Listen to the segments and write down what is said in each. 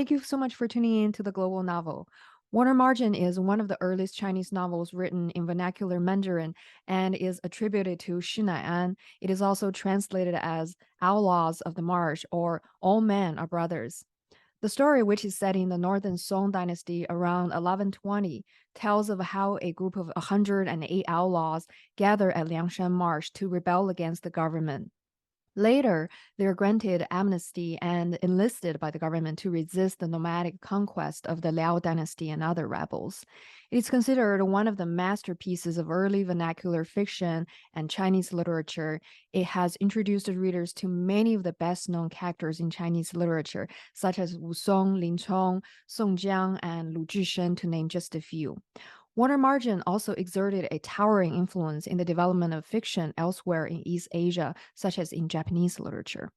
Thank you so much for tuning in to the Global Novel. Water Margin is one of the earliest Chinese novels written in vernacular Mandarin and is attributed to Shi Nai'an. It is also translated as Outlaws of the Marsh or All Men Are Brothers. The story, which is set in the Northern Song dynasty around 1120, tells of how a group of 108 outlaws gather at Liangshan Marsh to rebel against the government. Later, they are granted amnesty and enlisted by the government to resist the nomadic conquest of the Liao dynasty and other rebels. It is considered one of the masterpieces of early vernacular fiction and Chinese literature. It has introduced readers to many of the best-known characters in Chinese literature, such as Wu Song, Lin Chong, Song Jiang, and Lu Zhishen, to name just a few. Water Margin also exerted a towering influence in the development of fiction elsewhere in East Asia, such as in Japanese literature.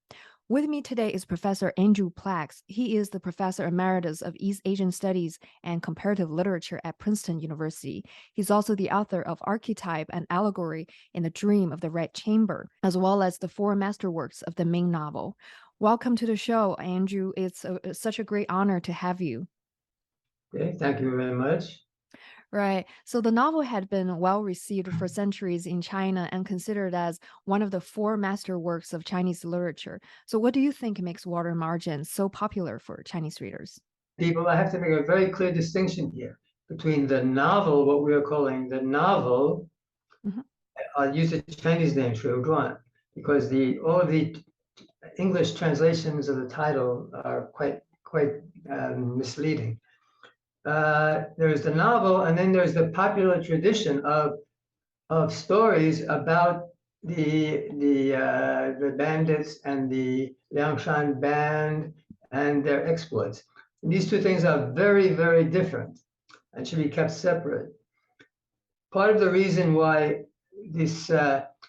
With me today is Professor Andrew Plax. He is the Professor Emeritus of East Asian Studies and Comparative Literature at Princeton University. He's also the author of Archetype and Allegory in the Dream of the Red Chamber, as well as the four masterworks of the main novel. Welcome to the show, Andrew. It's such a great honor to have you. Okay, thank you very much. Right. So the novel had been well received for centuries in China and considered as one of the four masterworks of Chinese literature. So what do you think makes Water Margin so popular for Chinese readers? People, I have to make a very clear distinction here between the novel, what we are calling the novel. I'll use the Chinese name, Shui Zhuan, because all of the English translations of the title are quite misleading. There's the novel, and then there's the popular tradition of stories about the bandits and the Liangshan band and their exploits. And these two things are very, very different and should be kept separate. Part of the reason why this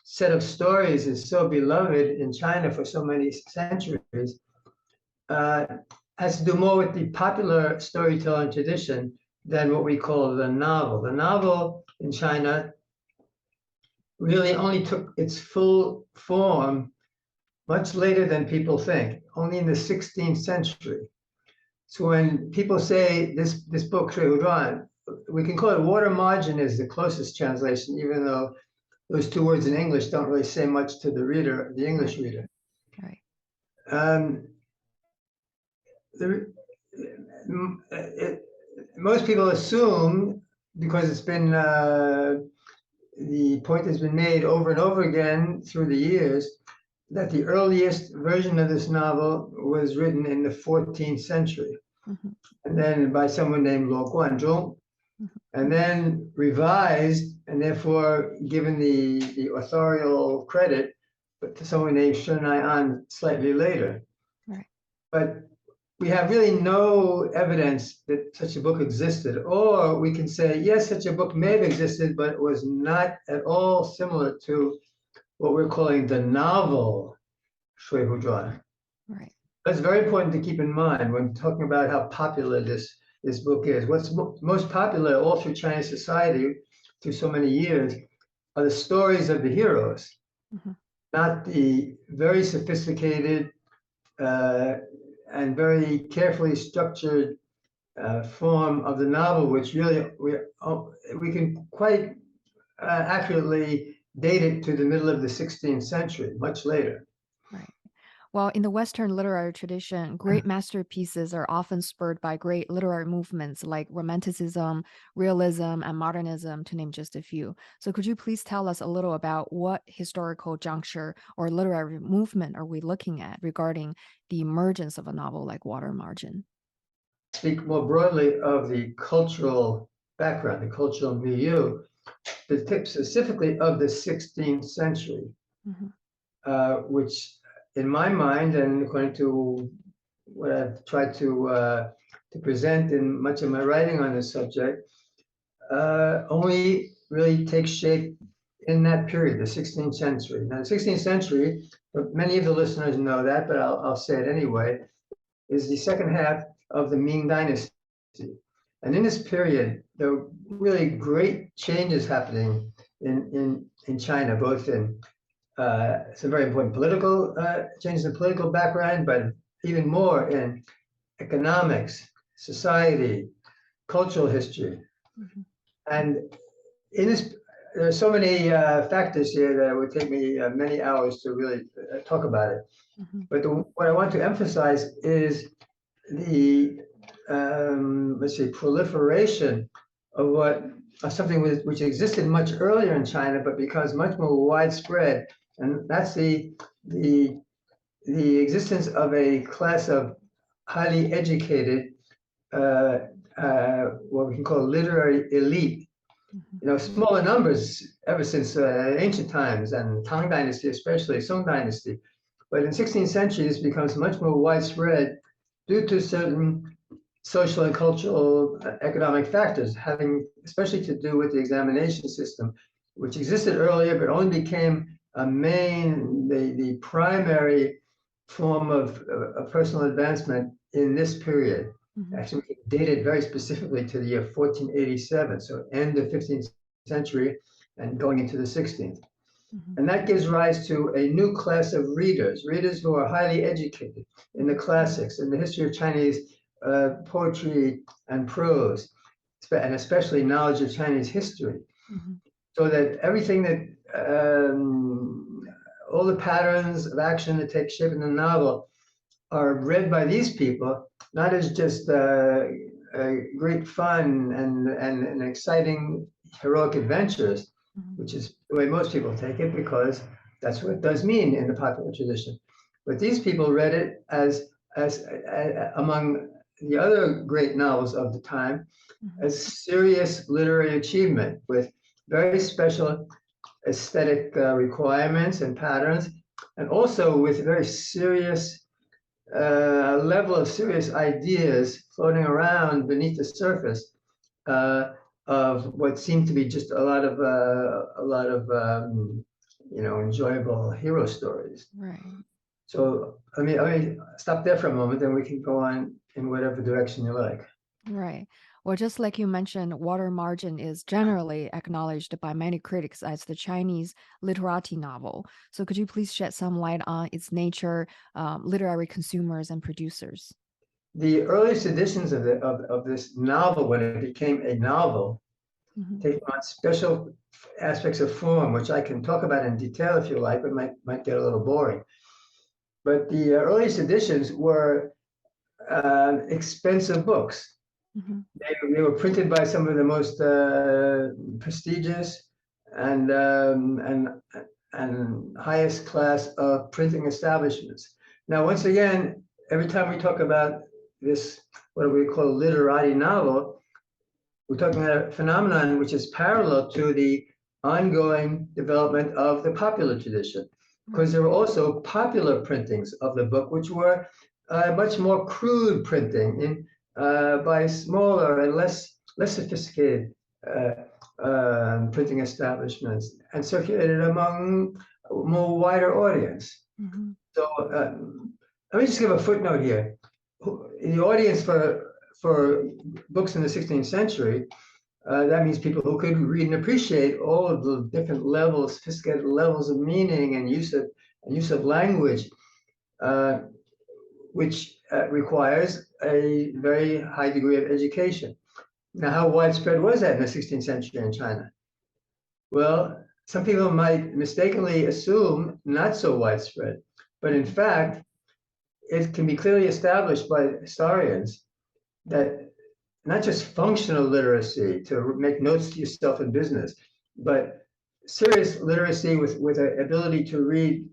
set of stories is so beloved in China for so many centuries has to do more with the popular storytelling tradition than what we call the novel. The novel in China really only took its full form much later than people think, only in the 16th century. So when people say this book, Shui Zhuan, we can call it Water Margin is the closest translation, even though those two words in English don't really say much to the reader, the English reader. Right. Most people assume, because it's been the point has been made over and over again through the years, that the earliest version of this novel was written in the 14th century, and then by someone named Luo Guanzhong, and then revised and therefore given the authorial credit to someone named Shi Nai'an slightly later. Right. But we have really no evidence that such a book existed, or we can say, yes, such a book may have existed, but it was not at all similar to what we're calling the novel Shui Zhuan. Right. That's very important to keep in mind when talking about how popular this book is. What's most popular all through Chinese society through so many years are the stories of the heroes, not the very sophisticated and very carefully structured form of the novel, which really we can quite accurately date it to the middle of the 16th century, much later. Right. Well, in the Western literary tradition, great masterpieces are often spurred by great literary movements like Romanticism, Realism, and Modernism, to name just a few. So could you please tell us a little about what historical juncture or literary movement are we looking at regarding the emergence of a novel like Water Margin? Speak more broadly of the cultural background, the cultural milieu, specifically of the 16th century, which in my mind, and according to what I've tried to present in much of my writing on this subject, only really takes shape in that period, the 16th century. Now, the 16th century, many of the listeners know that, but I'll say it anyway, is the second half of the Ming dynasty. And in this period, there were really great changes happening in China, both in some very important political changes in political background, but even more in economics, society, cultural history. Mhm. And in this, there are so many factors here that it would take me many hours to really talk about it. Mhm. But what I want to emphasize is the, let's say, proliferation of something which existed much earlier in China, but becomes much more widespread. And that's the existence of a class of highly educated, what we can call literary elite. Mhm. You know, smaller numbers ever since ancient times and Tang Dynasty, especially Song Dynasty. But in 16th century, this becomes much more widespread due to certain social and cultural economic factors, having especially to do with the examination system, which existed earlier, but only became the primary form of personal advancement in this period. Mhm. Actually, we can date it very specifically to the year 1487, so end of 15th century and going into the 16th. Mhm. And that gives rise to a new class of readers who are highly educated in the classics, in the history of Chinese poetry and prose, and especially knowledge of Chinese history. Mhm. So that everything that, all the patterns of action that take shape in the novel are read by these people, not as just great fun and exciting heroic adventures, Mhm. which is the way most people take it, because that's what it does mean in the popular tradition. But these people read it as among the other great novels of the time, Mhm. as serious literary achievement with very special aesthetic requirements and patterns, and also with very serious level of serious ideas floating around beneath the surface of what seemed to be just a lot of enjoyable hero stories. Right. So let me stop there for a moment, then we can go on in whatever direction you like. Right. Well, just like you mentioned, Water Margin is generally acknowledged by many critics as the Chinese literati novel. So, could you please shed some light on its nature, literary consumers, and producers? The earliest editions of this novel, when it became a novel, Mhm. taking on special aspects of form, which I can talk about in detail if you like, but might get a little boring. But the earliest editions were expensive books. Mhm. They were printed by some of the most prestigious and highest class of printing establishments. Now, once again, every time we talk about this, what we call literati novel, we're talking about a phenomenon which is parallel to the ongoing development of the popular tradition, because Right. there were also popular printings of the book, which were much more crude printing by smaller and less sophisticated printing establishments, and circulated among a more wider audience. Mhm. So let me just give a footnote here. The audience for books in the 16th century, that means people who could read and appreciate all of the different levels, sophisticated levels of meaning and use of language, uh, which requires a very high degree of education. Now, how widespread was that in the 16th century in China? Well, some people might mistakenly assume not so widespread, but in fact, it can be clearly established by historians that not just functional literacy to make notes to yourself in business, but serious literacy with an ability to read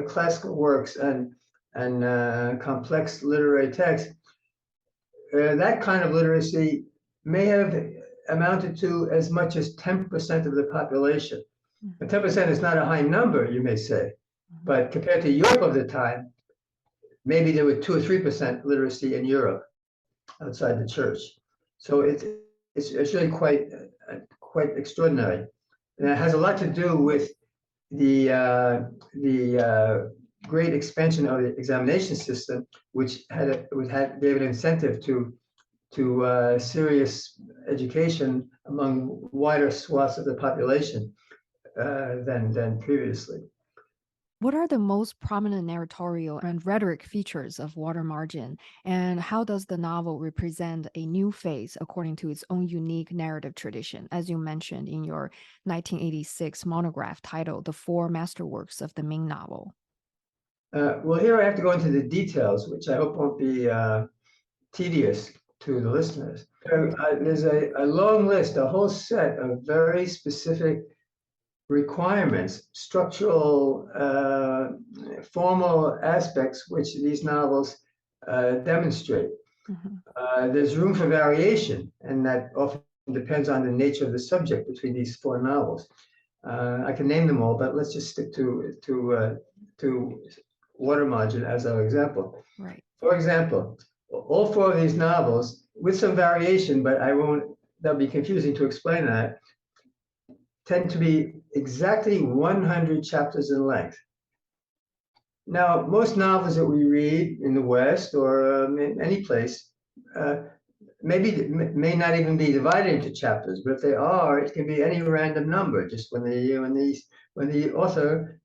classical works and complex literary texts. That kind of literacy may have amounted to as much as 10% of the population. And Mhm. 10% is not a high number, you may say, Mhm. but compared to Europe of the time, maybe there were 2 or 3% literacy in Europe outside the church. So it's really quite extraordinary, and it has a lot to do with the great expansion of the examination system, which gave an incentive to serious education among wider swaths of the population than previously. What are the most prominent narratorial and rhetoric features of Water Margin, and how does the novel represent a new phase according to its own unique narrative tradition, as you mentioned in your 1986 monograph titled The Four Masterworks of the Ming Novel? Well, here I have to go into the details, which I hope won't be tedious to the listeners. There's a long list, a whole set of very specific requirements, structural, formal aspects which these novels demonstrate. There's room for variation, and that often depends on the nature of the subject between these four novels. I can name them all, but let's just stick to Water Margin as our example. Right. For example, all four of these novels, with some variation, but that'll be confusing to explain that, tend to be exactly 100 chapters in length. Now, most novels that we read in the West or in any place may not even be divided into chapters, but if they are, it can be any random number, just when the author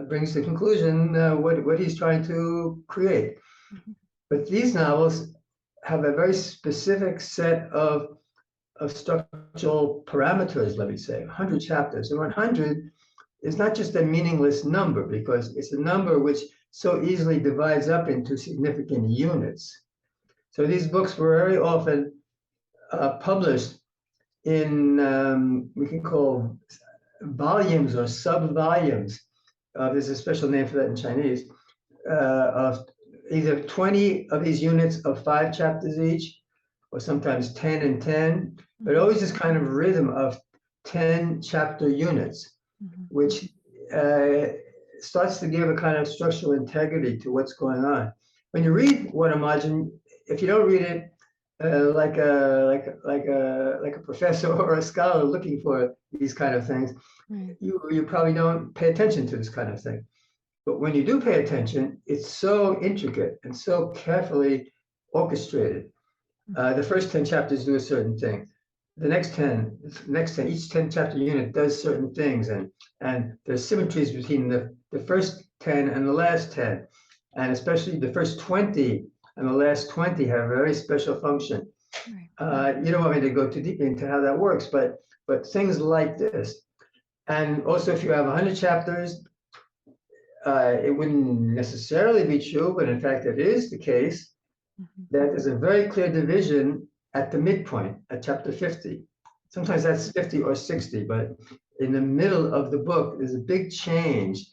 brings the conclusion what he's trying to create. But these novels have a very specific set of structural parameters, let me say, 100 chapters. And 100 is not just a meaningless number, because it's a number which so easily divides up into significant units. So these books were very often published in, we can call volumes or sub-volumes. There's a special name for that in Chinese, of either 20 of these units of 5 chapters each, or sometimes 10 and 10, but always this kind of rhythm of 10 chapter units, which starts to give a kind of structural integrity to what's going on. When you read Water Margin, if you don't read it like a professor or a scholar looking for these kind of things, you probably don't pay attention to this kind of thing. But when you do pay attention, it's so intricate and so carefully orchestrated. The first 10 chapters do a certain thing. The next 10, each 10 chapter unit does certain things, and there's symmetries between the first 10 and the last 10, and especially the first 20 and the last 20 have a very special function. You don't want me to go too deep into how that works, but things like this. And also, if you have 100 chapters, it wouldn't necessarily be true, but in fact, it is the case that there's a very clear division at the midpoint, at chapter 50. Sometimes that's 50 or 60, but in the middle of the book, there's a big change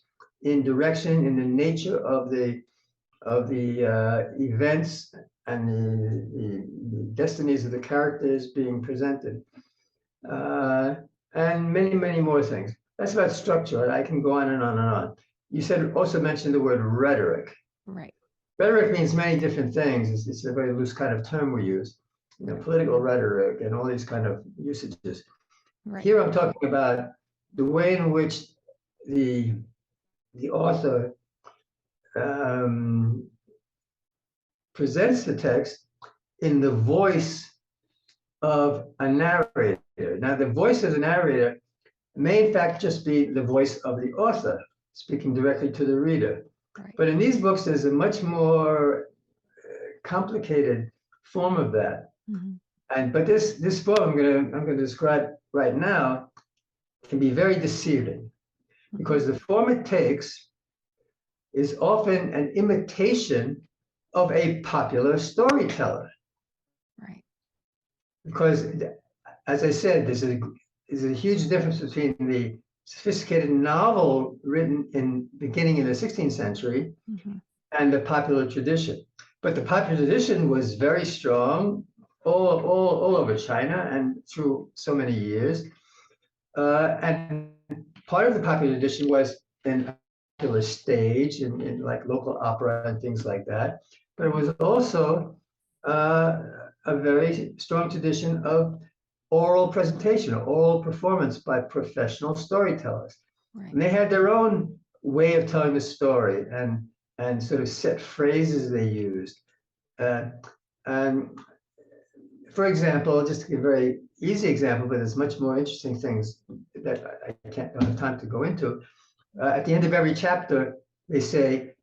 in direction, in the nature of the events and the destinies of the characters being presented, and many, many more things. That's about structure, and I can go on and on and on. You also mentioned the word rhetoric. Right. Rhetoric means many different things. It's a very loose kind of term we use, political rhetoric and all these kind of usages. Right. Here I'm talking about the way in which the author presents the text in the voice of a narrator. Now, the voice of the narrator may in fact just be the voice of the author speaking directly to the reader. Right. But in these books, there's a much more complicated form of that. But this form I'm going to describe right now can be very deceiving, because the form it takes is often an imitation of a popular storyteller. Right. Because, as I said, there's a huge difference between the sophisticated novel written beginning in the 16th century and the popular tradition. But the popular tradition was very strong all over China and through so many years. And part of the popular tradition was in popular stage in like local opera and things like that. But it was also a very strong tradition of oral presentation, oral performance by professional storytellers. Right. And they had their own way of telling the story and sort of set phrases they used. And for example, just to give a very easy example, but there's much more interesting things that I don't have time to go into. at the end of every chapter, they say,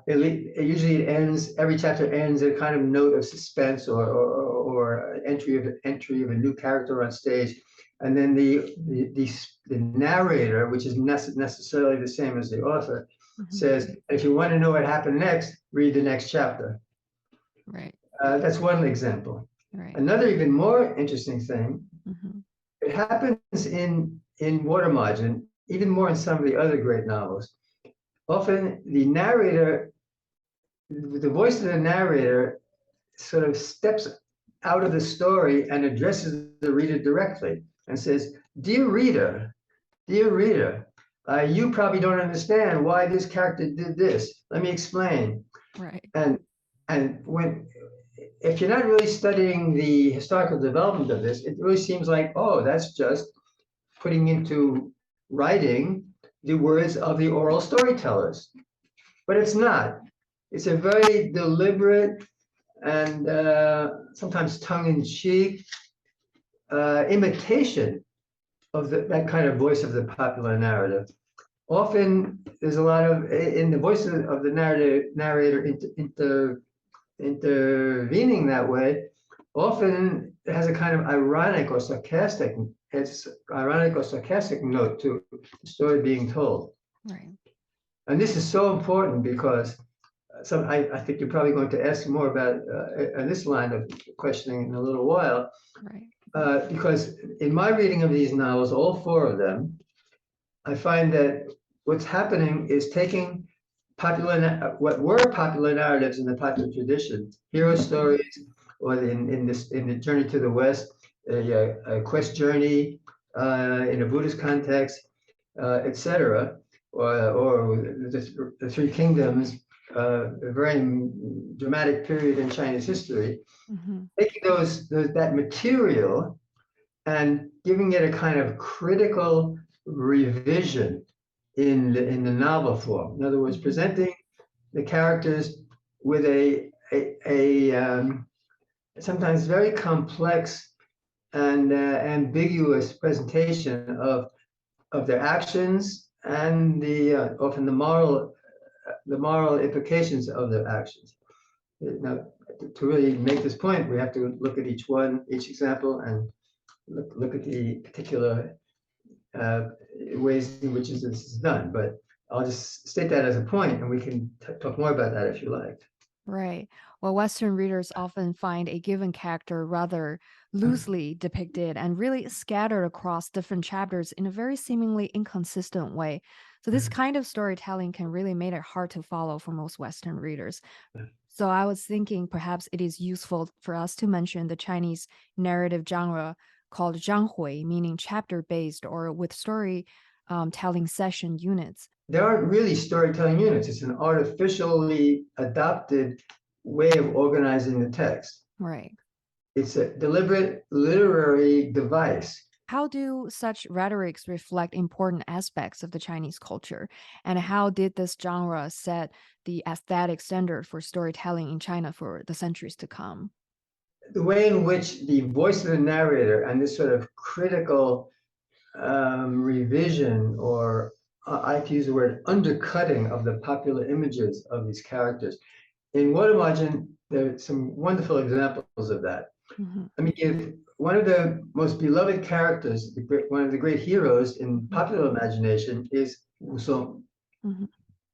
usually ends, every chapter ends a kind of note of suspense or entry of a new character on stage. And then the narrator, which is necessarily the same as the author, says, if you want to know what happened next, read the next chapter. Right. That's one example. Right. Another even more interesting thing, it happens in Water Margin, even more in some of the other great novels. Often the narrator, the voice of the narrator sort of steps out of the story and addresses the reader directly and says, dear reader, you probably don't understand why this character did this. Let me explain. Right. And if you're not really studying the historical development of this, it really seems like, oh, that's just putting into writing the words of the oral storytellers. But it's not. It's a very deliberate and sometimes tongue-in-cheek imitation of that kind of voice of the popular narrative. Often there's a lot of, in the voice of the narrator intervening that way, often it has a kind of ironic or sarcastic note to the story being told. Right. And this is so important because I think you're probably going to ask more about this line of questioning in a little while. Right. Because in my reading of these novels, all four of them, I find that what's happening is taking what were popular narratives in the popular tradition, hero stories, or in the Journey to the West, a quest journey in a Buddhist context, etc., or the Three Kingdoms, a very dramatic period in Chinese history. Taking that material and giving it a kind of critical revision in the novel form. In other words, presenting the characters with a sometimes very complex and ambiguous presentation of their actions and often the moral implications of their actions. Now, to really make this point, we have to look at each example, and look at the particular ways in which this is done. But I'll just state that as a point, and we can talk more about that if you like. Right. Well, Western readers often find a given character rather loosely depicted and really scattered across different chapters in a very seemingly inconsistent way. So, this kind of storytelling can really make it hard to follow for most Western readers. So, I was thinking perhaps it is useful for us to mention the Chinese narrative genre called zhanghui, meaning chapter based or with story telling session units. There aren't really storytelling units. It's an artificially adopted way of organizing the text. Right. It's a deliberate literary device. How do such rhetorics reflect important aspects of the Chinese culture? And how did this genre set the aesthetic standard for storytelling in China for the centuries to come? The way in which the voice of the narrator and this sort of critical revision, or I like to use the word undercutting, of the popular images of these characters. In Water Margin, there are some wonderful examples of that. Let me give one of the most beloved characters, one of the great heroes in popular imagination, is Wu Song,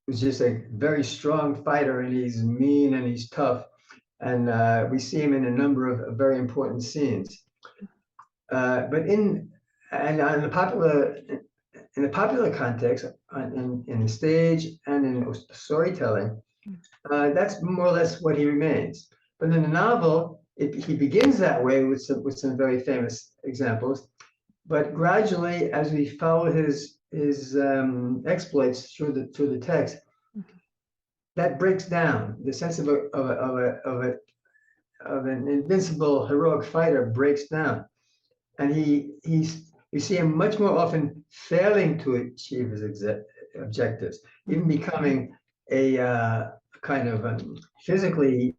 who's just a very strong fighter, and he's mean and he's tough. And we see him in a number of very important scenes. But in the popular context, in the stage and in storytelling, that's more or less what he remains. But in the novel, he begins that way with some very famous examples. But gradually, as we follow his exploits through the text, that breaks down. The sense of an invincible heroic fighter breaks down, and we see him much more often failing to achieve his objectives, even becoming a kind of physically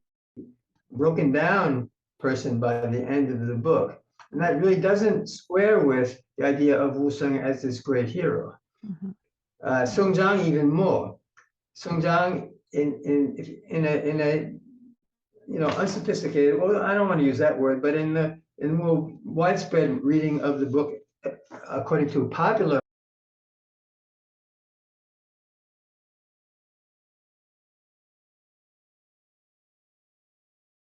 broken down person by the end of the book. And that really doesn't square with the idea of Wu Song as this great hero. Song Jiang even more. Song Jiang in a unsophisticated, well, I don't want to use that word, but in more widespread reading of the book, according to popular